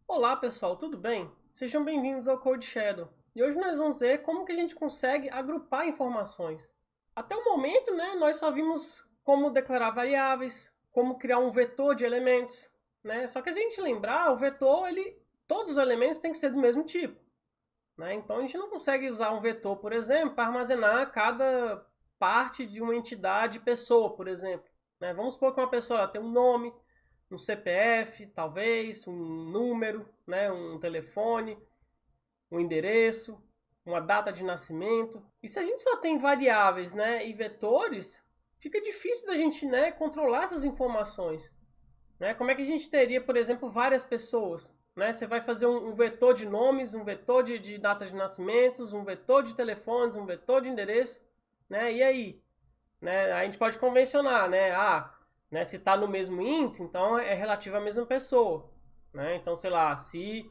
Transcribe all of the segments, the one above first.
Olá pessoal, tudo bem? Sejam bem-vindos ao Code Shadow. E hoje nós vamos ver como que a gente consegue agrupar informações. Até o momento, nós só vimos como declarar variáveis, como criar um vetor de elementos, Só que a gente lembrar, o vetor, todos os elementos têm que ser do mesmo tipo, Então a gente não consegue usar um vetor, por exemplo, para armazenar cada parte de uma entidade pessoa, por exemplo. Vamos supor que uma pessoa ela tem um nome, um CPF, talvez, um número, um telefone, um endereço, uma data de nascimento. E se a gente só tem variáveis, e vetores, fica difícil da gente, controlar essas informações. Como é que a gente teria, por exemplo, várias pessoas? Você vai fazer um vetor de nomes, um vetor de data de nascimentos, um vetor de telefones, um vetor de endereço, E aí? A gente pode convencionar, se está no mesmo índice, então é relativo à mesma pessoa. Então, sei lá, se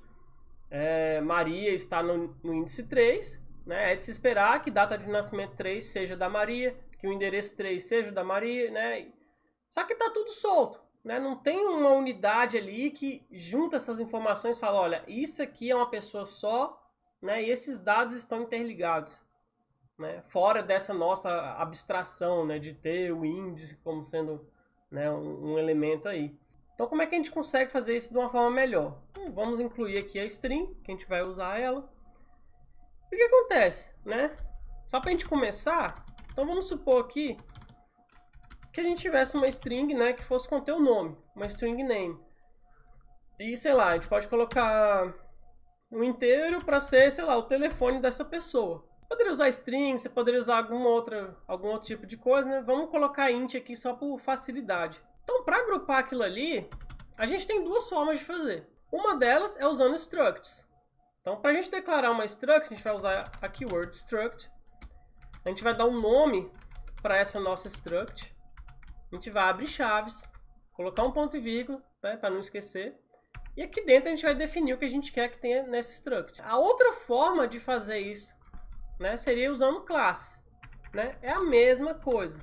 Maria está no índice 3, é de se esperar que data de nascimento 3 seja da Maria, que o endereço 3 seja da Maria, Só que está tudo solto, Não tem uma unidade ali que junta essas informações e fala, olha, isso aqui é uma pessoa só, E esses dados estão interligados. Fora dessa nossa abstração, de ter o índice como sendo um elemento aí. Então como é que a gente consegue fazer isso de uma forma melhor? Vamos incluir aqui a string, que a gente vai usar ela. E o que acontece? Só para a gente começar, então vamos supor aqui que a gente tivesse uma string que fosse conter o nome, uma string name. E sei lá, a gente pode colocar um inteiro para ser, sei lá, o telefone dessa pessoa. Poderia usar string, você poderia usar algum outro tipo de coisa, Vamos colocar int aqui só por facilidade. Então, para agrupar aquilo ali, a gente tem duas formas de fazer. Uma delas é usando structs. Então, para a gente declarar uma struct, a gente vai usar a keyword struct. A gente vai dar um nome para essa nossa struct. A gente vai abrir chaves, colocar um ponto e vírgula, para não esquecer. E aqui dentro a gente vai definir o que a gente quer que tenha nessa struct. A outra forma de fazer isso seria usando classes. É a mesma coisa.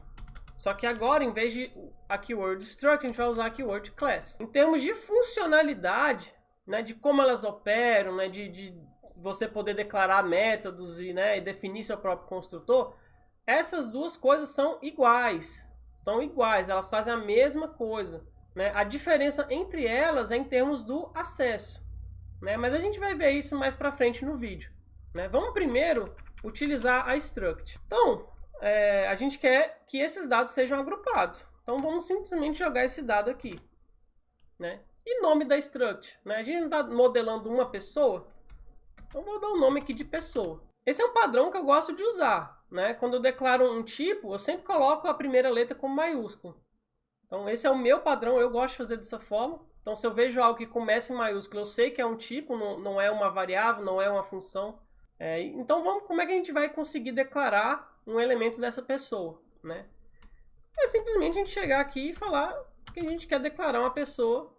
Só que agora, em vez de a keyword struct, a gente vai usar a keyword class. Em termos de funcionalidade, de como elas operam, de você poder declarar métodos e definir seu próprio construtor, essas duas coisas são iguais. São iguais, elas fazem a mesma coisa. A diferença entre elas é em termos do acesso. Mas a gente vai ver isso mais pra frente no vídeo. Vamos primeiro utilizar a struct. Então, a gente quer que esses dados sejam agrupados. Então, vamos simplesmente jogar esse dado aqui. E nome da struct? A gente não está modelando uma pessoa? Então, vou dar um nome aqui de pessoa. Esse é um padrão que eu gosto de usar. Quando eu declaro um tipo, eu sempre coloco a primeira letra como maiúsculo. Então, esse é o meu padrão, eu gosto de fazer dessa forma. Então, se eu vejo algo que começa em maiúsculo, eu sei que é um tipo, não é uma variável, não é uma função. Então, como é que a gente vai conseguir declarar um elemento dessa pessoa? É simplesmente a gente chegar aqui e falar que a gente quer declarar uma pessoa.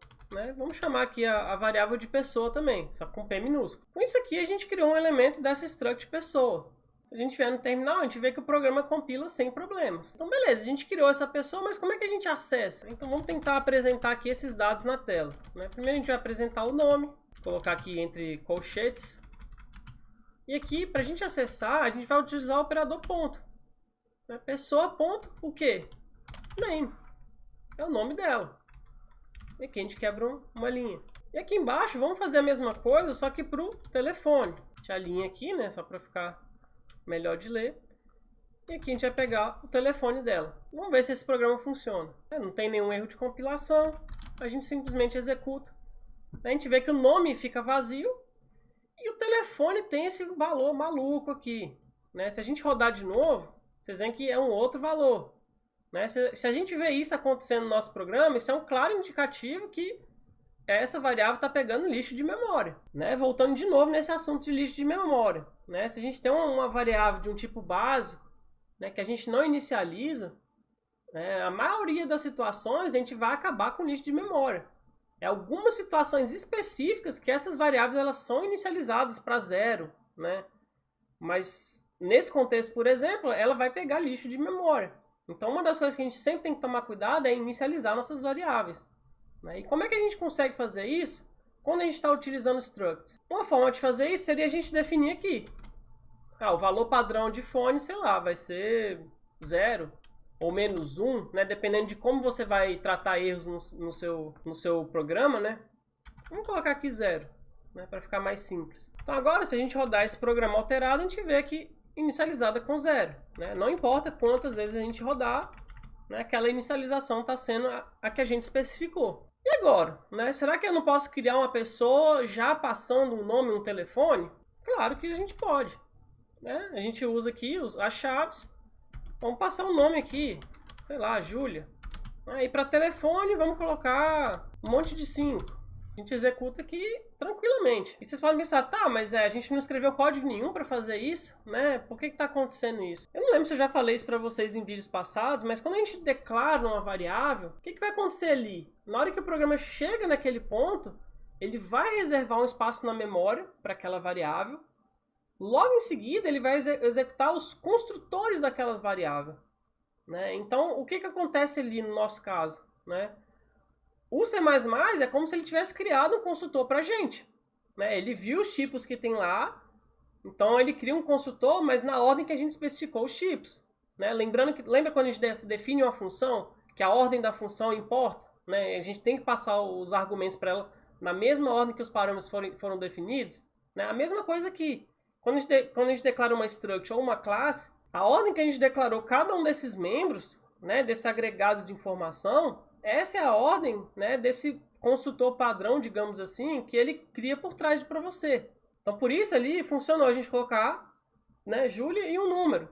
Vamos chamar aqui a variável de pessoa também, só com P minúsculo. Com isso aqui, a gente criou um elemento dessa struct pessoa. Se a gente vier no terminal, a gente vê que o programa compila sem problemas. Então, beleza, a gente criou essa pessoa, mas como é que a gente acessa? Então, vamos tentar apresentar aqui esses dados na tela. Primeiro, a gente vai apresentar o nome, colocar aqui entre colchetes. E aqui, para a gente acessar, a gente vai utilizar o operador ponto. Pessoa ponto, o quê? Name. É o nome dela. E aqui a gente quebra uma linha. E aqui embaixo, vamos fazer a mesma coisa, só que para o telefone. A gente alinha aqui, só para ficar melhor de ler. E aqui a gente vai pegar o telefone dela. Vamos ver se esse programa funciona. Não tem nenhum erro de compilação. A gente simplesmente executa. A gente vê que o nome fica vazio. E o telefone tem esse valor maluco aqui. Se a gente rodar de novo, vocês veem que é um outro valor. Se a gente vê isso acontecendo no nosso programa, isso é um claro indicativo que essa variável está pegando lixo de memória. Voltando de novo nesse assunto de lixo de memória. Se a gente tem uma variável de um tipo básico, que a gente não inicializa, a maioria das situações a gente vai acabar com lixo de memória. Algumas situações específicas que essas variáveis elas são inicializadas para zero, Mas nesse contexto, por exemplo, ela vai pegar lixo de memória. Então, uma das coisas que a gente sempre tem que tomar cuidado é inicializar nossas variáveis. E como é que a gente consegue fazer isso? quando a gente está utilizando structs? Uma forma de fazer isso seria a gente definir aqui. O valor padrão de fone, sei lá, vai ser 0 ou menos 1, né? Dependendo de como você vai tratar erros no seu programa, né? Vamos colocar aqui 0, né? Para ficar mais simples. Então agora, se a gente rodar esse programa alterado, a gente vê aqui inicializada com 0, né? Não importa quantas vezes a gente rodar, né? Aquela inicialização está sendo a que a gente especificou. E agora, né? Será que eu não posso criar uma pessoa já passando um nome e um telefone? Claro que a gente pode. Né? A gente usa aqui as chaves. Vamos passar um nome aqui, sei lá, Júlia. Aí para telefone vamos colocar um monte de 5. A gente executa aqui tranquilamente. E vocês podem pensar, tá, mas a gente não escreveu código nenhum para fazer isso, né? Por que está acontecendo isso? Eu não lembro se eu já falei isso para vocês em vídeos passados, mas quando a gente declara uma variável, o que vai acontecer ali? Na hora que o programa chega naquele ponto, ele vai reservar um espaço na memória para aquela variável. Logo em seguida, ele vai executar os construtores daquela variável. Né? Então, o que acontece ali no nosso caso? Né? O C++ é como se ele tivesse criado um construtor para a gente. Né? Ele viu os tipos que tem lá, então ele cria um construtor, mas na ordem que a gente especificou os tipos. Né? Lembra quando a gente define uma função, que a ordem da função importa? Né? A gente tem que passar os argumentos para ela na mesma ordem que os parâmetros foram definidos? Né? A mesma coisa aqui. Quando a gente declara uma struct ou uma classe, a ordem que a gente declarou cada um desses membros, né, desse agregado de informação, essa é a ordem, né, desse construtor padrão, digamos assim, que ele cria por trás para você. Então, por isso ali funcionou a gente colocar, né, Júlia e um número.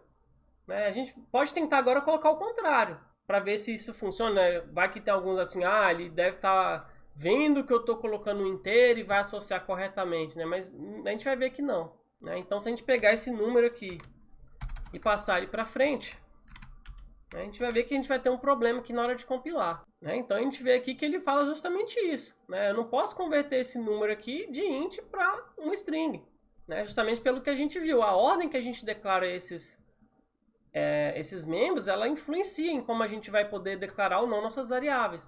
Né? A gente pode tentar agora colocar o contrário, para ver se isso funciona. Né? Vai que tem alguns assim, ele deve estar vendo que eu estou colocando um inteiro e vai associar corretamente. Né? Mas a gente vai ver que não. Né? Então, se a gente pegar esse número aqui e passar ele para frente, né, a gente vai ver que a gente vai ter um problema aqui na hora de compilar. Né? Então, a gente vê aqui que ele fala justamente isso. Né? Eu não posso converter esse número aqui de int para um string. Né? Justamente pelo que a gente viu. A ordem que a gente declara esses membros, ela influencia em como a gente vai poder declarar ou não nossas variáveis.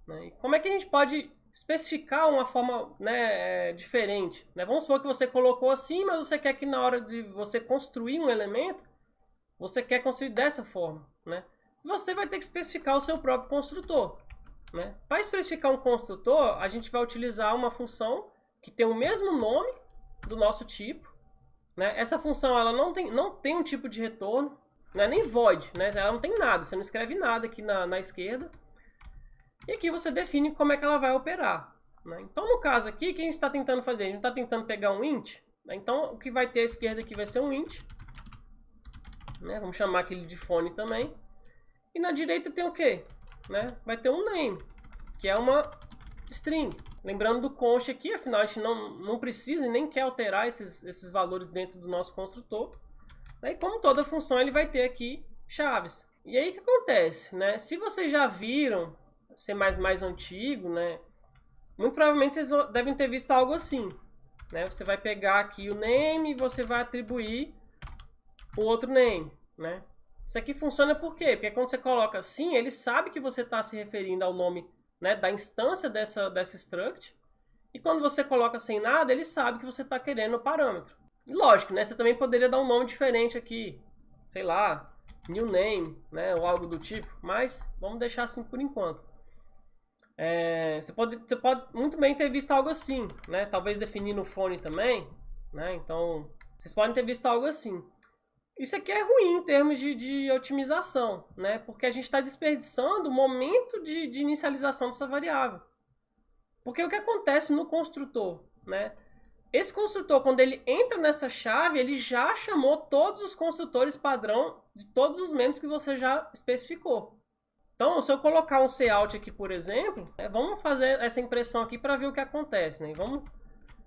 Né? E como é que a gente pode especificar uma forma, né, diferente? Né? Vamos supor que você colocou assim, mas você quer que na hora de você construir um elemento, você quer construir dessa forma. Né? Você vai ter que especificar o seu próprio construtor. Né? Para especificar um construtor, a gente vai utilizar uma função que tem o mesmo nome do nosso tipo. Né? Essa função ela não tem um tipo de retorno, não é nem void, né? Ela não tem nada, você não escreve nada aqui na esquerda. E aqui você define como é que ela vai operar. Né? Então, no caso aqui, o que a gente está tentando fazer? A gente está tentando pegar um int. Né? Então, o que vai ter à esquerda aqui vai ser um int. Né? Vamos chamar aquele de fone também. E na direita tem o quê? Né? Vai ter um name, que é uma string. Lembrando do const aqui, afinal a gente não precisa e nem quer alterar esses valores dentro do nosso construtor. Né? E como toda função, ele vai ter aqui chaves. E aí o que acontece? Né? Se vocês já viram C++ antigo, né? Muito provavelmente vocês devem ter visto algo assim. Né? Você vai pegar aqui o name e você vai atribuir o outro name. Né? Isso aqui funciona por quê? Porque quando você coloca assim, ele sabe que você está se referindo ao nome, né, da instância dessa struct. E quando você coloca sem nada, ele sabe que você está querendo o parâmetro. E lógico, né, você também poderia dar um nome diferente aqui. Sei lá, new name, né, ou algo do tipo. Mas vamos deixar assim por enquanto. Você pode muito bem ter visto algo assim, né? Talvez definir no fone também, né? Então, vocês podem ter visto algo assim. Isso aqui é ruim em termos de otimização, né? Porque a gente está desperdiçando o momento de inicialização dessa variável. Porque o que acontece no construtor, né? Esse construtor, quando ele entra nessa chave, ele já chamou todos os construtores padrão de todos os membros que você já especificou. Então, se eu colocar um cout aqui, por exemplo, vamos fazer essa impressão aqui para ver o que acontece. Né? Vamos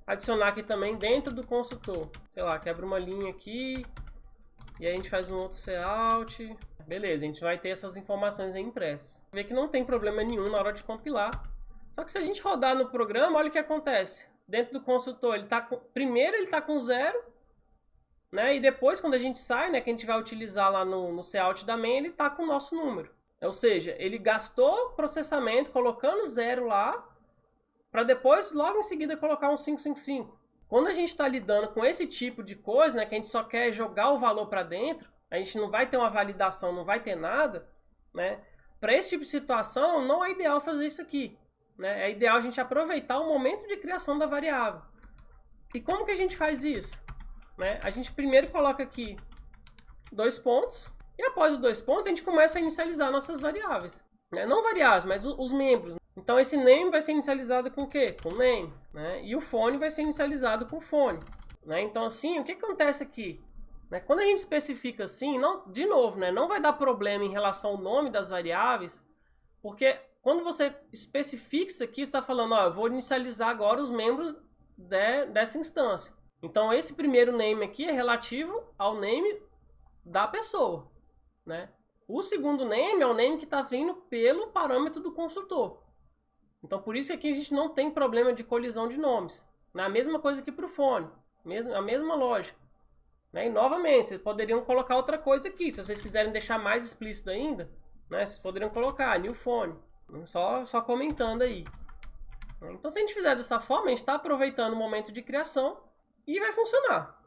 adicionar aqui também dentro do construtor. Sei lá, quebra uma linha aqui. E aí a gente faz um outro cout. Beleza, a gente vai ter essas informações aí impressas. Vê que não tem problema nenhum na hora de compilar. Só que se a gente rodar no programa, olha o que acontece. Dentro do construtor, primeiro ele está com 0. Né? E depois, quando a gente sai, né, que a gente vai utilizar lá no cout da main, ele está com o nosso número. Ou seja, ele gastou processamento colocando 0 lá para depois, logo em seguida, colocar um 555. Quando a gente está lidando com esse tipo de coisa, né, que a gente só quer jogar o valor para dentro, a gente não vai ter uma validação, não vai ter nada, né? Para esse tipo de situação, não é ideal fazer isso aqui, né? É ideal a gente aproveitar o momento de criação da variável. E como que a gente faz isso? Né? A gente primeiro coloca aqui 2 pontos, e após os 2 pontos a gente começa a inicializar nossas variáveis. Né? Não variáveis, mas os membros. Então esse name vai ser inicializado com o quê? Com name. Né? E o phone vai ser inicializado com phone. Né? Então assim, o que acontece aqui? Né? Quando a gente especifica assim, não, de novo, né? Não vai dar problema em relação ao nome das variáveis, porque quando você especifica isso aqui, você está falando, ó, eu vou inicializar agora os membros dessa instância. Então esse primeiro name aqui é relativo ao name da pessoa. Né? O segundo name é o name que está vindo pelo parâmetro do construtor. Então por isso aqui a gente não tem problema de colisão de nomes. Né? A mesma coisa aqui para o phone, a mesma lógica. Né? E novamente, vocês poderiam colocar outra coisa aqui. Se vocês quiserem deixar mais explícito ainda, né? Vocês poderiam colocar new phone. Só comentando aí. Então se a gente fizer dessa forma, a gente está aproveitando o momento de criação e vai funcionar.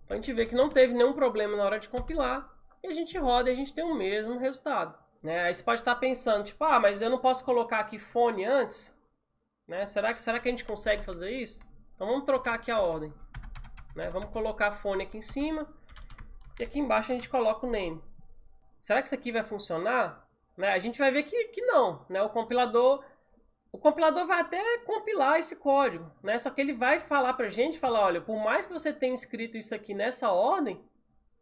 Então a gente vê que não teve nenhum problema na hora de compilar. E a gente roda e a gente tem o mesmo resultado. Né? Aí você pode estar pensando, tipo, ah, mas eu não posso colocar aqui phone antes? Né? Será que a gente consegue fazer isso? Então vamos trocar aqui a ordem. Né? Vamos colocar phone aqui em cima. E aqui embaixo a gente coloca o name. Será que isso aqui vai funcionar? Né? A gente vai ver que não. Né? O compilador vai até compilar esse código. Né? Só que ele vai falar pra gente, falar, olha, por mais que você tenha escrito isso aqui nessa ordem,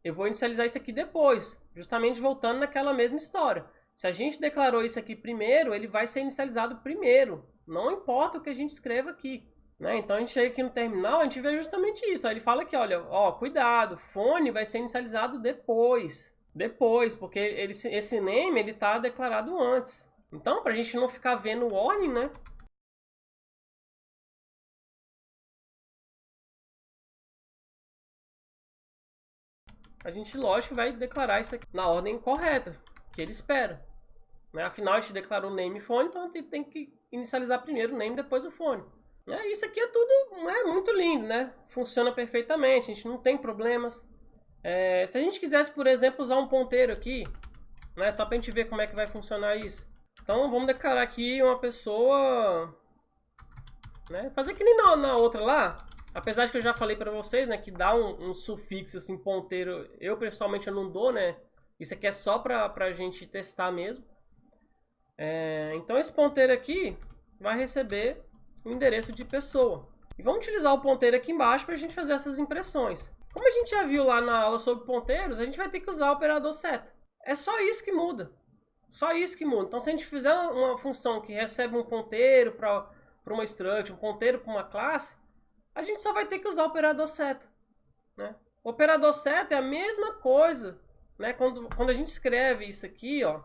eu vou inicializar isso aqui depois. Justamente voltando naquela mesma história. Se a gente declarou isso aqui primeiro, ele vai ser inicializado primeiro. Não importa o que a gente escreva aqui. Né? Então a gente chega aqui no terminal, a gente vê justamente isso. Aí ele fala aqui, olha, ó, cuidado, phone vai ser inicializado depois. Depois, porque esse name ele está declarado antes. Então, para a gente não ficar vendo o warning, né? A gente, lógico, vai declarar isso aqui na ordem correta, que ele espera. Né? Afinal, a gente declarou name e phone, então tem que inicializar primeiro o name, depois o phone. Isso aqui é tudo muito lindo, né? Funciona perfeitamente, a gente não tem problemas. Se a gente quisesse, por exemplo, usar um ponteiro aqui, né? Só para a gente ver como é que vai funcionar isso. Então, vamos declarar aqui uma pessoa... Né? Fazer que nem na outra lá. Apesar de que eu já falei para vocês, né? Que dá um sufixo, assim, ponteiro. Eu, pessoalmente, eu não dou, né? Isso aqui é só para a gente testar mesmo. Então, esse ponteiro aqui vai receber o endereço de pessoa. E vamos utilizar o ponteiro aqui embaixo para a gente fazer essas impressões. Como a gente já viu lá na aula sobre ponteiros, a gente vai ter que usar o operador seta. É só isso que muda. Só isso que muda. Então, se a gente fizer uma função que recebe um ponteiro para uma struct, um ponteiro para uma classe, a gente só vai ter que usar o operador seta. Né? O operador seta é a mesma coisa. Né? Quando a gente escreve isso aqui, ó,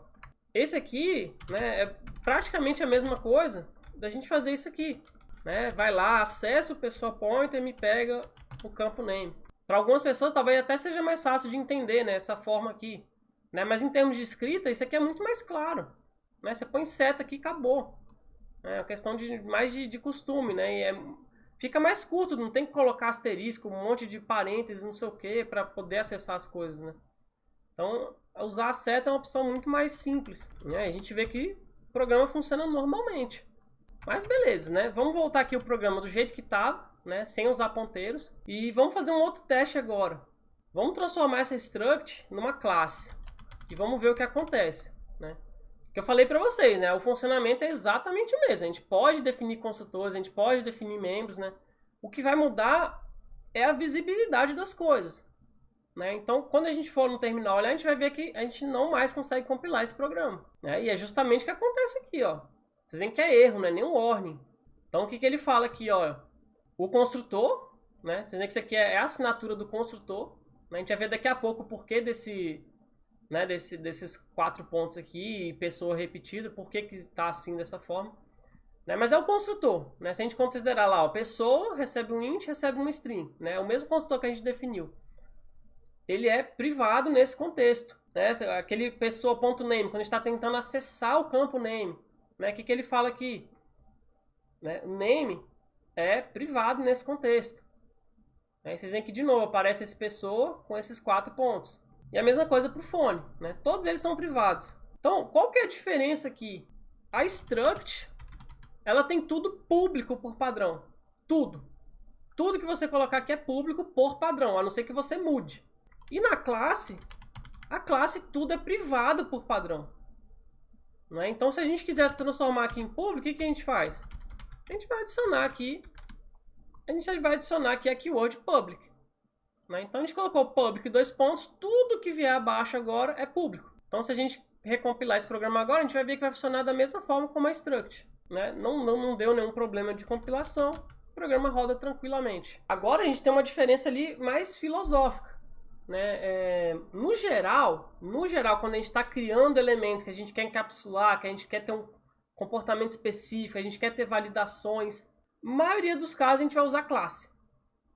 esse aqui, né, é praticamente a mesma coisa da gente fazer isso aqui. Né? Vai lá, acessa o pessoal pointer e me pega o campo name. Para algumas pessoas talvez até seja mais fácil de entender, né, essa forma aqui. Né? Mas em termos de escrita, isso aqui é muito mais claro. Né? Você põe seta aqui e acabou. É uma questão mais de costume. Né? E fica mais curto, não tem que colocar asterisco, um monte de parênteses, não sei o que, para poder acessar as coisas. Né? Então, usar a seta é uma opção muito mais simples. Né? A gente vê que o programa funciona normalmente. Mas beleza, né? Vamos voltar aqui o programa do jeito que estava, né? Sem usar ponteiros. E vamos fazer um outro teste agora. Vamos transformar essa struct numa classe. E vamos ver o que acontece, né? Que eu falei para vocês, né? O funcionamento é exatamente o mesmo. A gente pode definir construtores, a gente pode definir membros, né? O que vai mudar é a visibilidade das coisas. Né? Então, quando a gente for no terminal olhar, a gente vai ver que a gente não mais consegue compilar esse programa. Né? E é justamente o que acontece aqui, ó. Vocês veem que é erro, não é nem um warning. Então, o que ele fala aqui, ó? O construtor, né? Vocês veem que isso aqui é a assinatura do construtor. Né? A gente vai ver daqui a pouco o porquê desses 4 pontos aqui, pessoa repetida, por que está assim dessa forma. Né? Mas é o construtor. Né? Se a gente considerar lá, ó, pessoa recebe um int, recebe uma string. Né? O mesmo construtor que a gente definiu. Ele é privado nesse contexto. Né? Aquele pessoa.name, quando a gente está tentando acessar o campo name. Né? O que ele fala aqui? né? O name é privado nesse contexto. Aí vocês veem que de novo aparece essa pessoa com esses 4 pontos. E a mesma coisa para o phone, né? Todos eles são privados. Então, qual que é a diferença aqui? A struct, ela tem tudo público por padrão. Tudo. Tudo que você colocar aqui é público por padrão, a não ser que você mude. E na classe, a classe tudo é privado por padrão. Né? Então, se a gente quiser transformar aqui em público, o que a gente faz? A gente vai adicionar aqui a keyword public. Né? Então, a gente colocou public 2 pontos, tudo que vier abaixo agora é público. Então, se a gente recompilar esse programa agora, a gente vai ver que vai funcionar da mesma forma como a struct. Né? Não deu nenhum problema de compilação, o programa roda tranquilamente. Agora, a gente tem uma diferença ali mais filosófica. Né? No geral, quando a gente está criando elementos que a gente quer encapsular, que a gente quer ter um comportamento específico, a gente quer ter validações, na maioria dos casos a gente vai usar classe,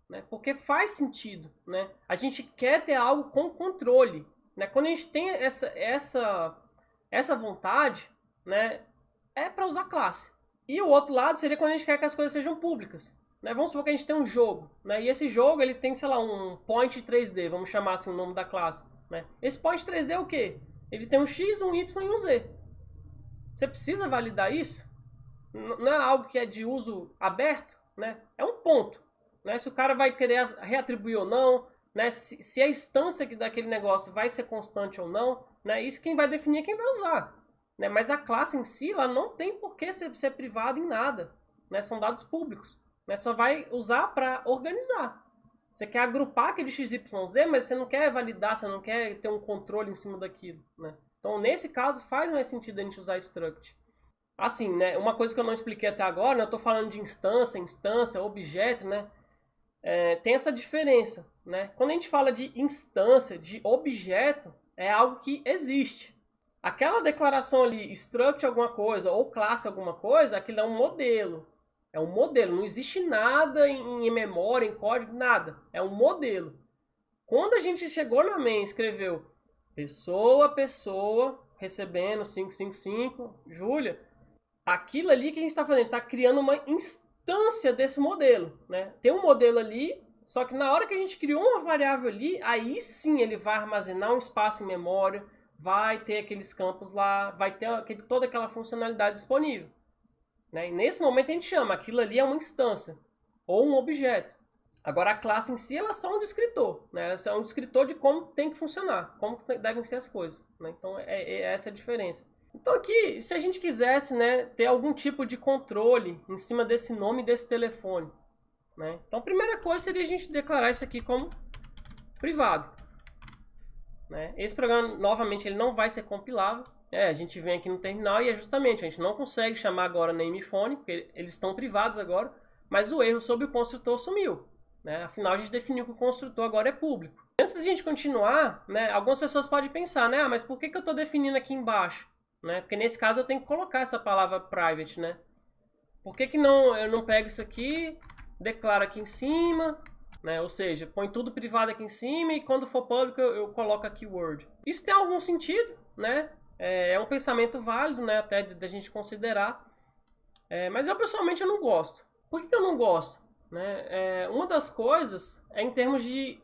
né? Porque faz sentido, né? A gente quer ter algo com controle, né? Quando a gente tem essa vontade, né? É para usar classe. E o outro lado seria quando a gente quer que as coisas sejam públicas. Né? Vamos supor que a gente tem um jogo, né? E esse jogo ele tem, sei lá, um point 3D, vamos chamar assim o nome da classe. Né? Esse point 3D é o quê? Ele tem um X, um Y e um Z. Você precisa validar isso? Não é algo que é de uso aberto? Né? É um ponto. Né? Se o cara vai querer reatribuir ou não, né? Se a instância daquele negócio vai ser constante ou não, né? Isso quem vai definir é quem vai usar. Né? Mas a classe em si ela não tem por que ser privada em nada. Né? São dados públicos. Mas só vai usar para organizar. Você quer agrupar aquele XYZ, mas você não quer validar, você não quer ter um controle em cima daquilo. Né? Então, nesse caso, faz mais sentido a gente usar struct. Assim, né, uma coisa que eu não expliquei até agora, né, eu estou falando de instância, objeto, né, tem essa diferença. Né? Quando a gente fala de instância, de objeto, é algo que existe. Aquela declaração ali, struct alguma coisa ou classe alguma coisa, aquilo é um modelo. É um modelo, não existe nada em memória, em código, nada. É um modelo. Quando a gente chegou na main e escreveu pessoa, recebendo 555, Júlia, aquilo ali que a gente está fazendo, está criando uma instância desse modelo. Né? Tem um modelo ali, só que na hora que a gente criou uma variável ali, aí sim ele vai armazenar um espaço em memória, vai ter aqueles campos lá, vai ter toda aquela funcionalidade disponível. Né? E nesse momento a gente chama, aquilo ali é uma instância, ou um objeto. Agora a classe em si ela é só um descritor, né? Ela é só um descritor de como tem que funcionar, como devem ser as coisas. Né? Então é essa a diferença. Então aqui, se a gente quisesse, né, ter algum tipo de controle em cima desse nome desse telefone. Né? Então a primeira coisa seria a gente declarar isso aqui como privado. Né? Esse programa, novamente, ele não vai ser compilável. A gente vem aqui no terminal e é justamente, a gente não consegue chamar agora namephone, porque eles estão privados agora, mas o erro sobre o construtor sumiu. Né? Afinal, a gente definiu que o construtor agora é público. Antes da gente continuar, né, algumas pessoas podem pensar, né, mas por que eu estou definindo aqui embaixo? Né? Porque nesse caso eu tenho que colocar essa palavra private. Né? Por que eu não pego isso aqui, declaro aqui em cima, né? Ou seja, põe tudo privado aqui em cima e quando for público eu coloco a keyword. Isso tem algum sentido, né? É um pensamento válido, né, até da gente considerar. Mas eu pessoalmente eu não gosto. Por que eu não gosto? Né? Uma das coisas é em termos de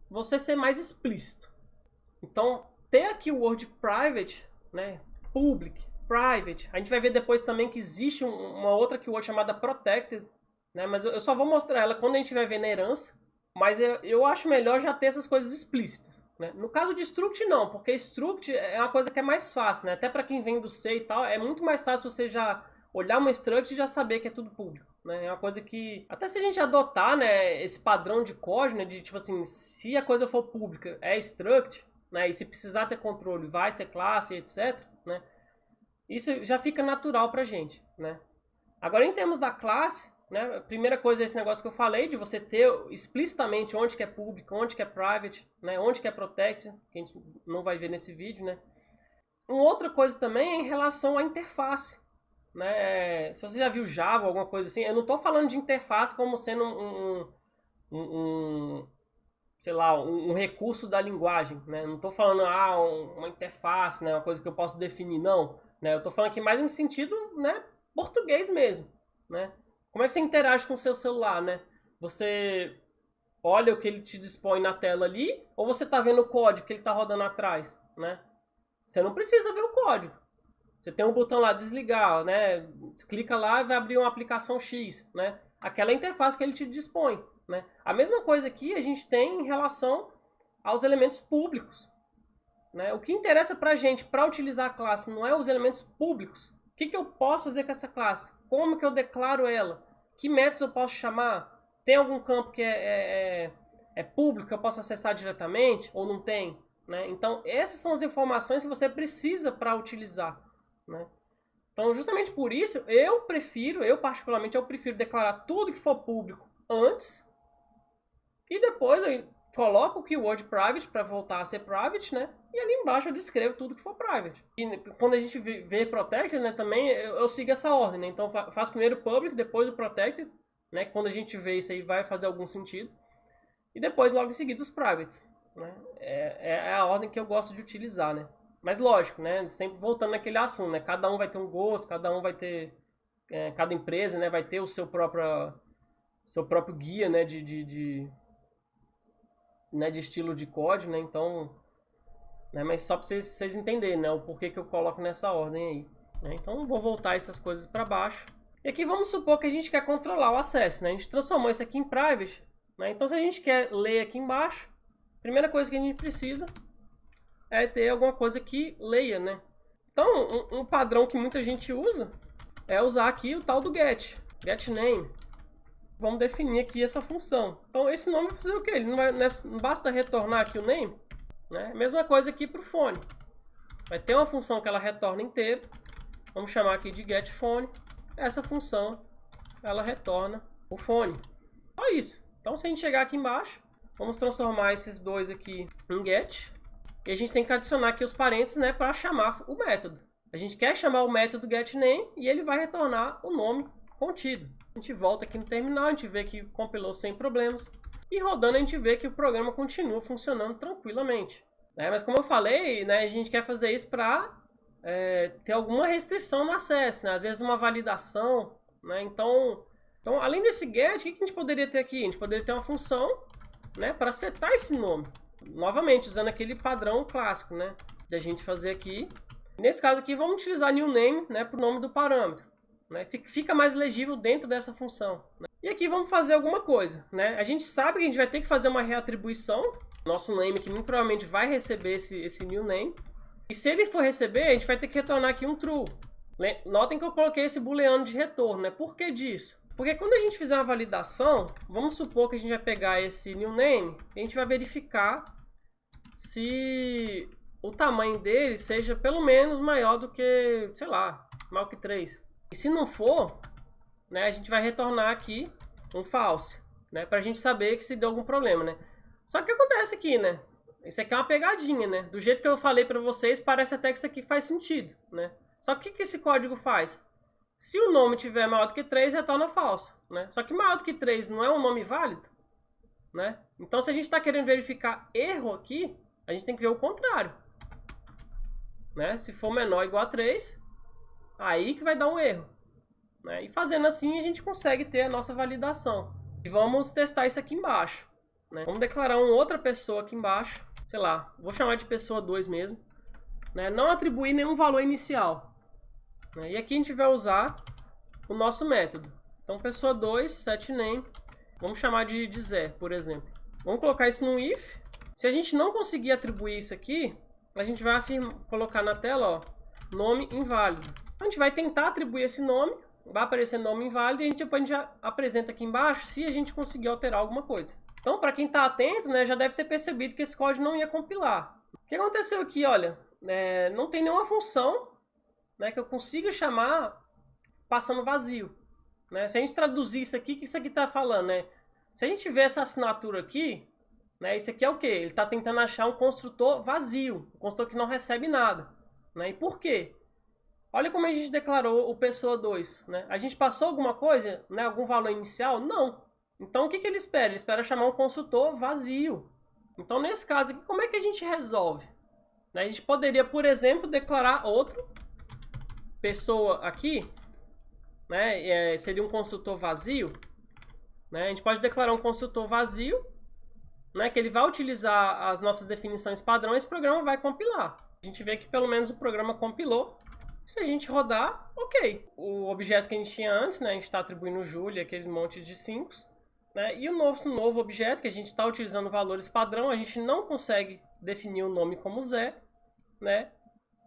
você ser mais explícito. Então, ter a keyword private, né, public, private, a gente vai ver depois também que existe uma outra keyword chamada protected, né, mas eu só vou mostrar ela quando a gente vai ver na herança. Mas eu acho melhor já ter essas coisas explícitas. Né? No caso de struct não, porque struct é uma coisa que é mais fácil, né? Até para quem vem do C e tal, é muito mais fácil você já olhar uma struct e já saber que é tudo público. Né? É uma coisa que, até se a gente adotar, né, esse padrão de código, né, de tipo assim, se a coisa for pública é struct, né, e se precisar ter controle vai ser classe, etc. Né? Isso já fica natural pra gente. Né? Agora em termos da classe, né? A primeira coisa é esse negócio que eu falei, de você ter explicitamente onde que é público, onde que é private, né? Onde que é protected, que a gente não vai ver nesse vídeo. Né? Uma outra coisa também é em relação à interface. Né? Se você já viu Java ou alguma coisa assim, eu não estou falando de interface como sendo sei lá, um recurso da linguagem. Né? Não estou falando uma interface, né? Uma coisa que eu posso definir, não. Né? Eu estou falando aqui mais em sentido, né, português mesmo. né? Como é que você interage com o seu celular, né? Você olha o que ele te dispõe na tela ali, ou você está vendo o código que ele está rodando atrás, né? Você não precisa ver o código. Você tem um botão lá, desligar, né? Clica lá e vai abrir uma aplicação X, né? Aquela interface que ele te dispõe, né? A mesma coisa aqui a gente tem em relação aos elementos públicos, né? O que interessa pra gente, para utilizar a classe, não é os elementos públicos. O que eu posso fazer com essa classe? Como que eu declaro ela? Que métodos eu posso chamar? Tem algum campo que é público que eu posso acessar diretamente ou não tem? Né? Então, essas são as informações que você precisa para utilizar. Né? Então, justamente por isso, eu particularmente, prefiro declarar tudo que for público antes e depois eu coloco o keyword private para voltar a ser private, né? E ali embaixo eu descrevo tudo que for private. E quando a gente vê protected, né, também eu sigo essa ordem, né? Então, faço primeiro o public, depois o protected, né? Quando a gente vê isso aí vai fazer algum sentido. E depois, logo em seguida, os privates. Né? É a ordem que eu gosto de utilizar, né? Mas lógico, né? Sempre voltando naquele assunto, né? Cada um vai ter um gosto, cada um vai ter... cada empresa, né? Vai ter o seu próprio guia, né? De estilo de código, né? Então... Né? Mas só para vocês entenderem, né? O porquê que eu coloco nessa ordem aí. Né? Então, vou voltar essas coisas para baixo. E aqui vamos supor que a gente quer controlar o acesso, né? A gente transformou isso aqui em private, né? Então, se a gente quer ler aqui embaixo, a primeira coisa que a gente precisa é ter alguma coisa que leia, né? Então, um padrão que muita gente usa é usar aqui o tal do getName. Vamos definir aqui essa função. Então, esse nome vai fazer o quê? Ele não basta retornar aqui o name, né? Mesma coisa aqui para o phone. Vai ter uma função que ela retorna inteiro. Vamos chamar aqui de getPhone. Essa função, ela retorna o phone. Só isso. Então, se a gente chegar aqui embaixo, vamos transformar esses dois aqui em get. E a gente tem que adicionar aqui os parênteses, né, para chamar o método. A gente quer chamar o método getName e ele vai retornar o nome contido. A gente volta aqui no terminal, a gente vê que compilou sem problemas. E rodando a gente vê que o programa continua funcionando tranquilamente. Mas como eu falei, né, a gente quer fazer isso para ter alguma restrição no acesso, né? Às vezes uma validação. Né? Então, além desse get, o que a gente poderia ter aqui? A gente poderia ter uma função, né, para setar esse nome. Novamente, usando aquele padrão clássico, né, de a gente fazer aqui. Nesse caso aqui, vamos utilizar new name, né, para o nome do parâmetro. Né? Fica mais legível dentro dessa função. Né? E aqui vamos fazer alguma coisa. Né? A gente sabe que a gente vai ter que fazer uma reatribuição. Nosso name aqui muito provavelmente vai receber esse new name. E se ele for receber, a gente vai ter que retornar aqui um true. Notem que eu coloquei esse booleano de retorno. Né? Por que disso? Porque quando a gente fizer uma validação, vamos supor que a gente vai pegar esse new name e a gente vai verificar se o tamanho dele seja pelo menos maior do que, sei lá, maior que 3. E se não for, né, a gente vai retornar aqui um false, né, pra gente saber que se deu algum problema, né. Só que o que acontece aqui, né, isso aqui é uma pegadinha, né, do jeito que eu falei pra vocês, parece até que isso aqui faz sentido, né. Só que o que esse código faz? Se o nome tiver maior do que 3, retorna falso, né. Só que maior do que 3 não é um nome válido, né. Então se a gente está querendo verificar erro aqui, a gente tem que ver o contrário, né. Se for menor ou igual a 3... aí que vai dar um erro. Né? E fazendo assim a gente consegue ter a nossa validação. E vamos testar isso aqui embaixo. Né? Vamos declarar uma outra pessoa aqui embaixo. Sei lá, vou chamar de pessoa 2 mesmo. Né? Não atribuir nenhum valor inicial. Né? E aqui a gente vai usar o nosso método. Então pessoa 2, setName. Vamos chamar de Zé, por exemplo. Vamos colocar isso no if. Se a gente não conseguir atribuir isso aqui, a gente vai colocar na tela, ó, nome inválido. A gente vai tentar atribuir esse nome, vai aparecer nome inválido e depois a gente já apresenta aqui embaixo se a gente conseguir alterar alguma coisa. Então, para quem está atento, né, já deve ter percebido que esse código não ia compilar. O que aconteceu aqui, olha, não tem nenhuma função, né, que eu consiga chamar passando vazio. Né? Se a gente traduzir isso aqui, o que isso aqui está falando? Né? Se a gente ver essa assinatura aqui, né, isso aqui é o quê? Ele está tentando achar um construtor vazio, um construtor que não recebe nada. Né? E por quê? Olha como a gente declarou o pessoa 2. Né? A gente passou alguma coisa, né, algum valor inicial? Não. Então o que ele espera? Ele espera chamar um construtor vazio. Então nesse caso aqui, como é que a gente resolve? Né? A gente poderia, por exemplo, declarar outro pessoa aqui, né, seria um construtor vazio, né? A gente pode declarar um construtor vazio, né, que ele vai utilizar as nossas definições padrão e esse programa vai compilar. A gente vê que pelo menos o programa compilou. Se a gente rodar, ok. O objeto que a gente tinha antes, né, a gente está atribuindo o Julia, aquele monte de símbolos, né, e o novo objeto que a gente está utilizando valores padrão, a gente não consegue definir o nome como Zé, né?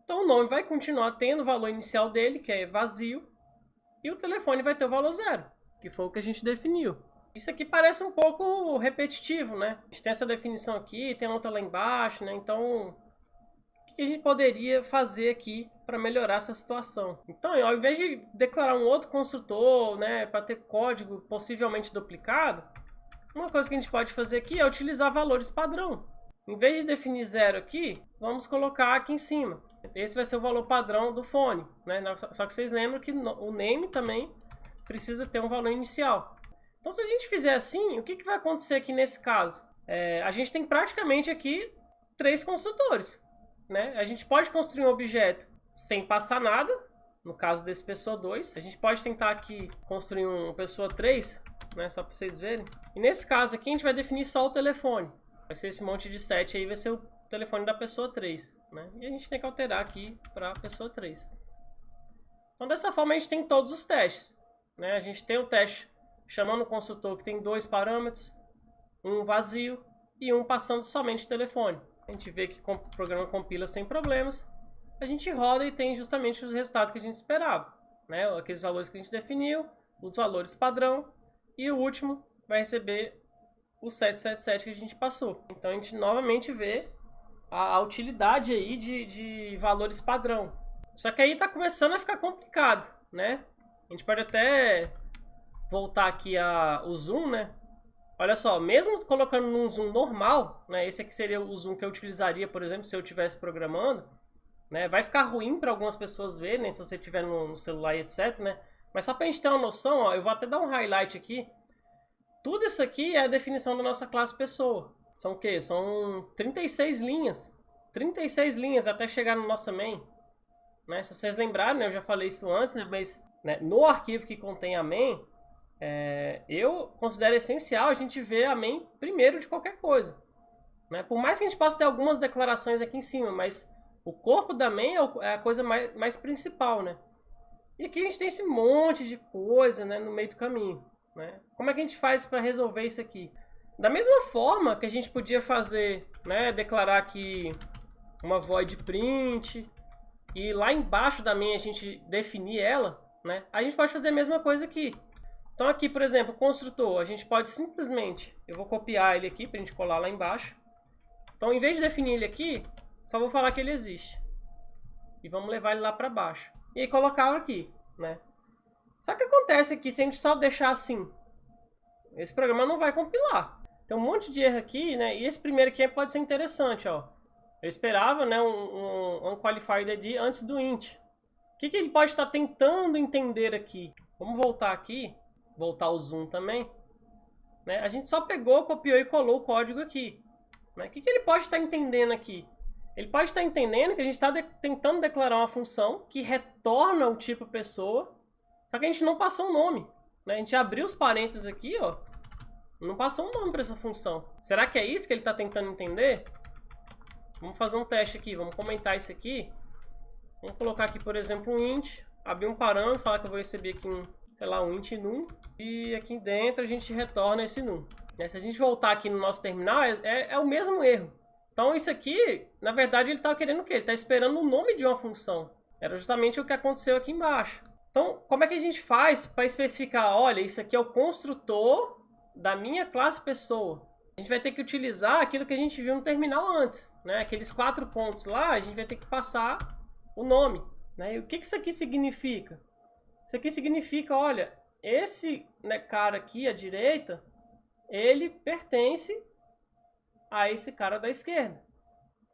Então o nome vai continuar tendo o valor inicial dele, que é vazio, e o telefone vai ter o valor 0, que foi o que a gente definiu. Isso aqui parece um pouco repetitivo, né? A gente tem essa definição aqui, tem outra lá embaixo, né? Então, o que a gente poderia fazer aqui para melhorar essa situação? Então, ao invés de declarar um outro construtor, né, para ter código possivelmente duplicado, uma coisa que a gente pode fazer aqui é utilizar valores padrão. Em vez de definir 0 aqui, vamos colocar aqui em cima. Esse vai ser o valor padrão do fone, né? Só que vocês lembram que o name também precisa ter um valor inicial. Então, se a gente fizer assim, o que vai acontecer aqui nesse caso? A gente tem praticamente aqui 3 construtores, né? A gente pode construir um objeto sem passar nada, no caso desse pessoa 2. A gente pode tentar aqui construir um pessoa 3, né? Só para vocês verem. E nesse caso aqui, a gente vai definir só o telefone. Vai ser esse monte de 7 aí, vai ser o telefone da pessoa 3, né? E a gente tem que alterar aqui para a pessoa 3. Então, dessa forma, a gente tem todos os testes, né? A gente tem o teste chamando o construtor que tem 2 parâmetros, um vazio e um passando somente o telefone. A gente vê que o programa compila sem problemas. A gente roda e tem justamente os resultados que a gente esperava, né? Aqueles valores que a gente definiu, os valores padrão, e o último vai receber o 777 que a gente passou. Então a gente novamente vê a utilidade aí de valores padrão. Só que aí está começando a ficar complicado, né? A gente pode até voltar aqui o zoom, né? Olha só, mesmo colocando num zoom normal, né? Esse aqui seria o zoom que eu utilizaria, por exemplo, se eu estivesse programando, né? Vai ficar ruim para algumas pessoas verem, né? Se você estiver no celular e etc, né? Mas só para a gente ter uma noção, ó, eu vou até dar um highlight aqui. Tudo isso aqui é a definição da nossa classe pessoa. São o quê? São 36 linhas. 36 linhas até chegar no nosso main. Né? Se vocês lembrarem, né? Eu já falei isso antes, né? Mas né? No arquivo que contém a main, eu considero essencial a gente ver a main primeiro de qualquer coisa. Né? Por mais que a gente possa ter algumas declarações aqui em cima, mas o corpo da main é a coisa mais principal, né? E aqui a gente tem esse monte de coisa, né, no meio do caminho. Né? Como é que a gente faz para resolver isso aqui? Da mesma forma que a gente podia fazer, né, declarar aqui uma void print e lá embaixo da main a gente definir ela, né, a gente pode fazer a mesma coisa aqui. Então aqui, por exemplo, o construtor, a gente pode simplesmente, eu vou copiar ele aqui para a gente colar lá embaixo. Então, em vez de definir ele aqui, só vou falar que ele existe. E vamos levar ele lá para baixo. E aí colocava aqui, né? Só que acontece aqui, se a gente só deixar assim, esse programa não vai compilar. Tem um monte de erro aqui, né? E esse primeiro aqui pode ser interessante, ó. Eu esperava, né, um unqualified ID antes do int. O que ele pode estar tentando entender aqui? Vamos voltar aqui, voltar o zoom também. Né? A gente só pegou, copiou e colou o código aqui. Né? O que ele pode estar entendendo aqui? Ele pode estar entendendo que a gente está tentando declarar uma função que retorna o tipo pessoa, só que a gente não passou o nome. Né? A gente abriu os parênteses aqui, ó, não passou um nome para essa função. Será que é isso que ele está tentando entender? Vamos fazer um teste aqui, vamos comentar isso aqui. Vamos colocar aqui, por exemplo, um int, abrir um parâmetro, falar que eu vou receber aqui um int num, e aqui dentro a gente retorna esse num. Se a gente voltar aqui no nosso terminal, é o mesmo erro. Então isso aqui, na verdade, ele está querendo o quê? Ele está esperando o nome de uma função. Era justamente o que aconteceu aqui embaixo. Então, como é que a gente faz para especificar? Olha, isso aqui é o construtor da minha classe pessoa. A gente vai ter que utilizar aquilo que a gente viu no terminal antes. Né? Aqueles 4 pontos lá, a gente vai ter que passar o nome. Né? E o que isso aqui significa? Isso aqui significa, olha, esse cara aqui à direita, ele pertence a esse cara da esquerda,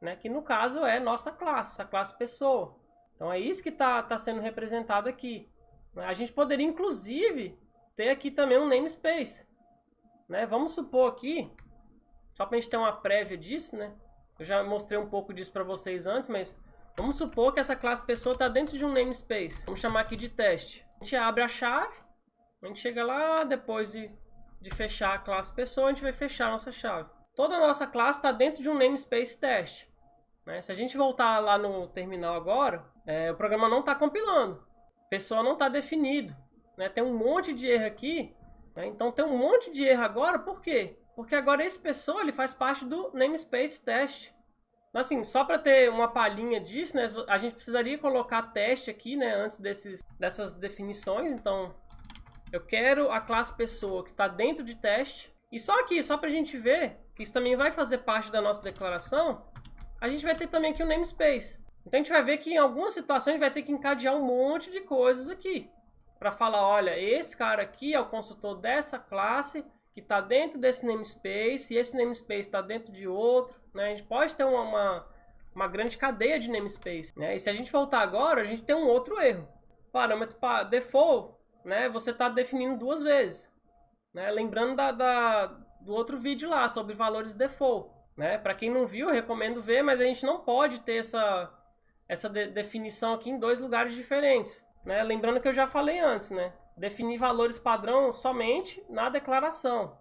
né? Que no caso é nossa classe, a classe pessoa. Então é isso que está sendo representado aqui. A gente poderia inclusive ter aqui também um namespace, né? Vamos supor aqui, só para a gente ter uma prévia disso, né? Eu já mostrei um pouco disso para vocês antes, mas vamos supor que essa classe pessoa está dentro de um namespace. Vamos chamar aqui de teste. A gente abre a chave, a gente chega lá, depois de fechar a classe pessoa, a gente vai fechar a nossa chave. Toda a nossa classe está dentro de um namespace teste. Né? Se a gente voltar lá no terminal agora, o programa não está compilando. Pessoa não está definido. Né? Tem um monte de erro aqui. Né? Então tem um monte de erro agora, por quê? Porque agora esse pessoa ele faz parte do namespace teste. Assim, só para ter uma palhinha disso, né, a gente precisaria colocar teste aqui, né, antes dessas definições. Então, eu quero a classe pessoa que está dentro de teste. E só aqui, só para a gente ver que isso também vai fazer parte da nossa declaração, a gente vai ter também aqui o namespace. Então, a gente vai ver que em algumas situações a gente vai ter que encadear um monte de coisas aqui. Para falar, olha, esse cara aqui é o construtor dessa classe que está dentro desse namespace, e esse namespace está dentro de outro. Né? A gente pode ter uma grande cadeia de namespace. Né? E se a gente voltar agora, a gente tem um outro erro. Parâmetro para default, né? Você está definindo duas vezes. Né? Lembrando do outro vídeo lá, sobre valores default. Né? Para quem não viu, eu recomendo ver, mas a gente não pode ter essa definição aqui em dois lugares diferentes. Né? Lembrando que eu já falei antes, né? Definir valores padrão somente na declaração.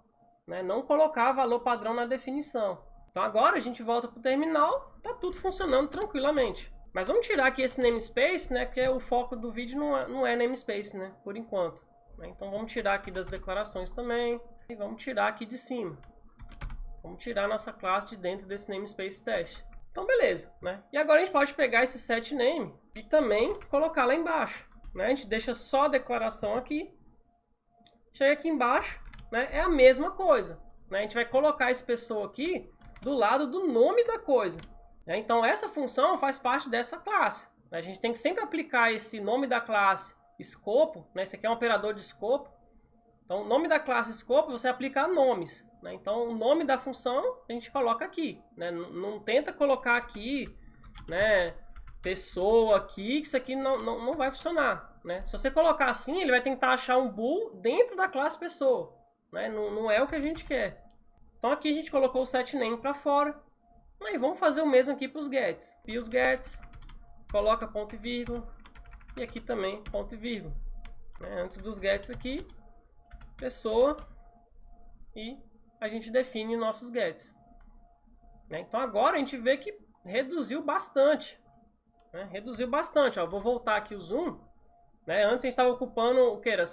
Né? Não colocar valor padrão na definição. Então agora a gente volta para o terminal, está tudo funcionando tranquilamente. Mas vamos tirar aqui esse namespace, né? Porque o foco do vídeo não é namespace, né? Por enquanto. Então vamos tirar aqui das declarações também. E vamos tirar aqui de cima. Vamos tirar nossa classe de dentro desse namespace teste. Então beleza, né? E agora a gente pode pegar esse setName e também colocar lá embaixo. Né? A gente deixa só a declaração aqui. Chega aqui embaixo, né? É a mesma coisa. Né? A gente vai colocar esse pessoa aqui do lado do nome da coisa. Né? Então essa função faz parte dessa classe. A gente tem que sempre aplicar esse nome da classe escopo. Né? Esse aqui é um operador de escopo. Então o nome da classe escopo você aplica a nomes. Né? Então o nome da função a gente coloca aqui. Né? Não tenta colocar aqui, né, pessoa aqui, que isso aqui não vai funcionar. Né? Se você colocar assim, ele vai tentar achar um bool dentro da classe pessoa. Né? Não é o que a gente quer. Então aqui a gente colocou o setName para fora. Aí vamos fazer o mesmo aqui para os gets. E os gets, coloca ponto e vírgula. E aqui também ponto e vírgula. Né? Antes dos gets aqui, pessoa. E a gente define nossos gets. Né? Então agora a gente vê que reduziu bastante. Né? Reduziu bastante. Ó, vou voltar aqui o zoom. Né? Antes a gente estava ocupando o que era?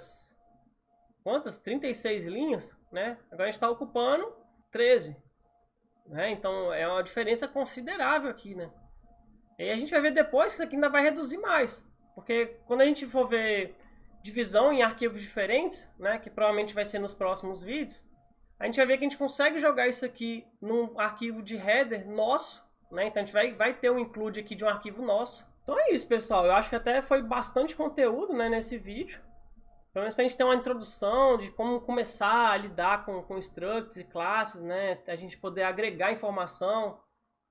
Quantas? 36 linhas. Né? Agora a gente está ocupando 13. Né? Então é uma diferença considerável aqui. Né? E a gente vai ver depois que isso aqui ainda vai reduzir mais. Porque quando a gente for ver divisão em arquivos diferentes, né, que provavelmente vai ser nos próximos vídeos, a gente vai ver que a gente consegue jogar isso aqui num arquivo de header nosso. Né? Então a gente vai ter um include aqui de um arquivo nosso. Então é isso, pessoal. Eu acho que até foi bastante conteúdo, né, nesse vídeo. Pelo menos para a gente ter uma introdução de como começar a lidar com structs e classes, né? A gente poder agregar informação,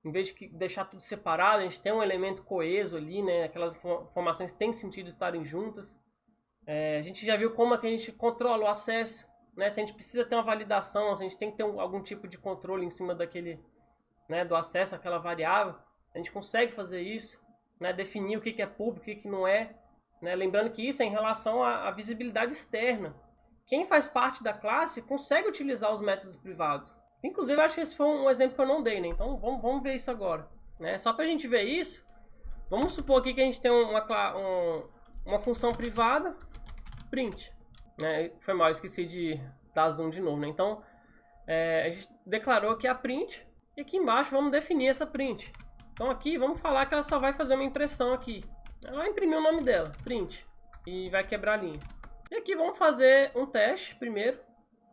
em vez de deixar tudo separado, a gente tem um elemento coeso ali, né? Aquelas informações têm sentido estarem juntas. A gente já viu como é que a gente controla o acesso, né? Se a gente precisa ter uma validação, se a gente tem que ter algum tipo de controle em cima daquele, né, do acesso àquela variável, a gente consegue fazer isso, né? Definir o que é público, o que não é. Né? Lembrando que isso é em relação à visibilidade externa. Quem faz parte da classe consegue utilizar os métodos privados. Inclusive, eu acho que esse foi um exemplo que eu não dei. Né? Então, vamos ver isso agora. Né? Só para a gente ver isso, vamos supor aqui que a gente tem uma função privada, print. Né? Foi mal, eu esqueci de dar zoom de novo. Né? Então, a gente declarou aqui a print, e aqui embaixo vamos definir essa print. Então aqui, vamos falar que ela só vai fazer uma impressão aqui. Ela vai imprimir o nome dela, print, e vai quebrar a linha. E aqui vamos fazer um teste primeiro.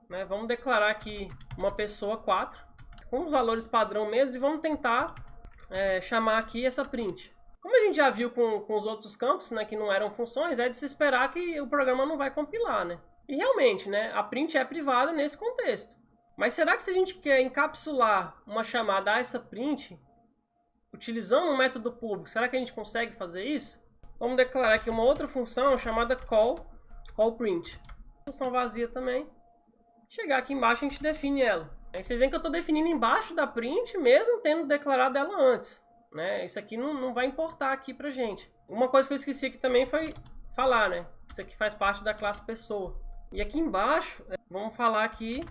Né? Vamos declarar aqui uma pessoa 4, com os valores padrão mesmo, e vamos tentar chamar aqui essa print. Como a gente já viu com os outros campos, né, que não eram funções, é de se esperar que o programa não vai compilar. Né? E realmente, né, a print é privada nesse contexto. Mas será que se a gente quer encapsular uma chamada a essa print, utilizando um método público, será que a gente consegue fazer isso? Vamos declarar aqui uma outra função chamada callPrint. Função vazia também. Chegar aqui embaixo a gente define ela. Aí vocês veem que eu estou definindo embaixo da print, mesmo tendo declarado ela antes. Né? Isso aqui não vai importar aqui pra gente. Uma coisa que eu esqueci aqui também foi falar, né, Isso aqui faz parte da classe pessoa. E aqui embaixo, vamos falar aqui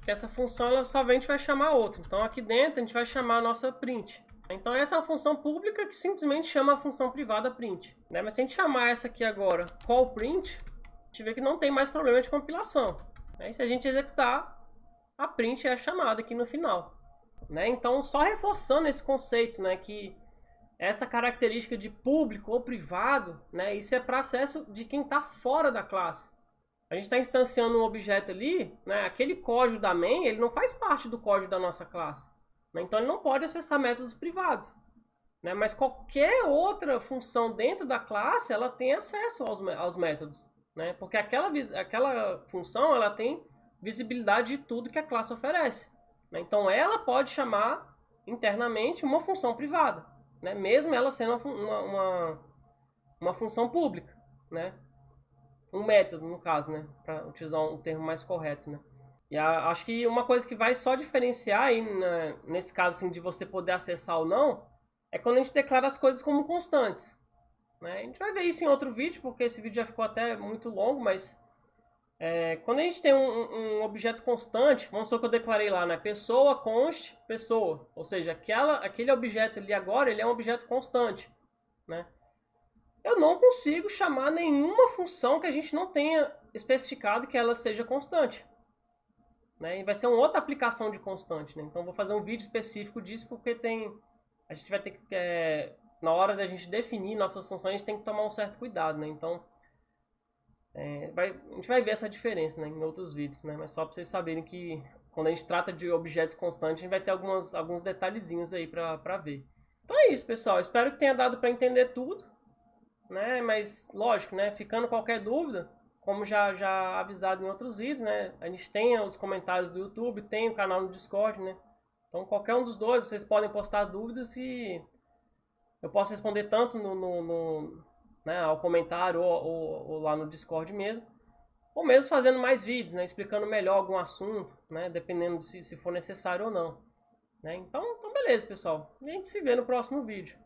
que essa função ela só a gente vai chamar outra. Então aqui dentro a gente vai chamar a nossa print. Então essa é uma função pública que simplesmente chama a função privada print. Né? Mas se a gente chamar essa aqui agora call print, a gente vê que não tem mais problema de compilação. Né? Se a gente executar, a print é chamada aqui no final. Né? Então só reforçando esse conceito, né, que essa característica de público ou privado, né, isso é para acesso de quem está fora da classe. A gente está instanciando um objeto ali, né, aquele código da main, ele não faz parte do código da nossa classe. Né, então ele não pode acessar métodos privados. Né, mas qualquer outra função dentro da classe, ela tem acesso aos métodos. Né, porque aquela função ela tem visibilidade de tudo que a classe oferece. Né, então ela pode chamar internamente uma função privada. Né, mesmo ela sendo uma função pública, né? Um método, no caso, né? Para utilizar um termo mais correto, né? E acho que uma coisa que vai só diferenciar aí, nesse caso assim, de você poder acessar ou não, é quando a gente declara as coisas como constantes. Né? A gente vai ver isso em outro vídeo, porque esse vídeo já ficou até muito longo, mas quando a gente tem um objeto constante, vamos supor que eu declarei lá, né? Pessoa const pessoa, ou seja, aquele objeto ali agora, ele é um objeto constante, né? Eu não consigo chamar nenhuma função que a gente não tenha especificado que ela seja constante. Né? E vai ser uma outra aplicação de constante. Né? Então vou fazer um vídeo específico disso, porque a gente vai ter que, na hora da gente definir nossas funções, a gente tem que tomar um certo cuidado. Né? Então a gente vai ver essa diferença, né, em outros vídeos. Né? Mas só para vocês saberem que quando a gente trata de objetos constantes, a gente vai ter alguns detalhezinhos aí para ver. Então é isso, pessoal. Espero que tenha dado para entender tudo. Né? Mas lógico, né? Ficando qualquer dúvida, como já avisado em outros vídeos, né? A gente tem os comentários do YouTube, tem o canal no Discord, né? Então qualquer um dos dois vocês podem postar dúvidas e eu posso responder tanto né, ao comentário ou lá no Discord mesmo, ou mesmo fazendo mais vídeos, né? Explicando melhor algum assunto, né? Dependendo se for necessário ou não. Né? Então beleza, pessoal. A gente se vê no próximo vídeo.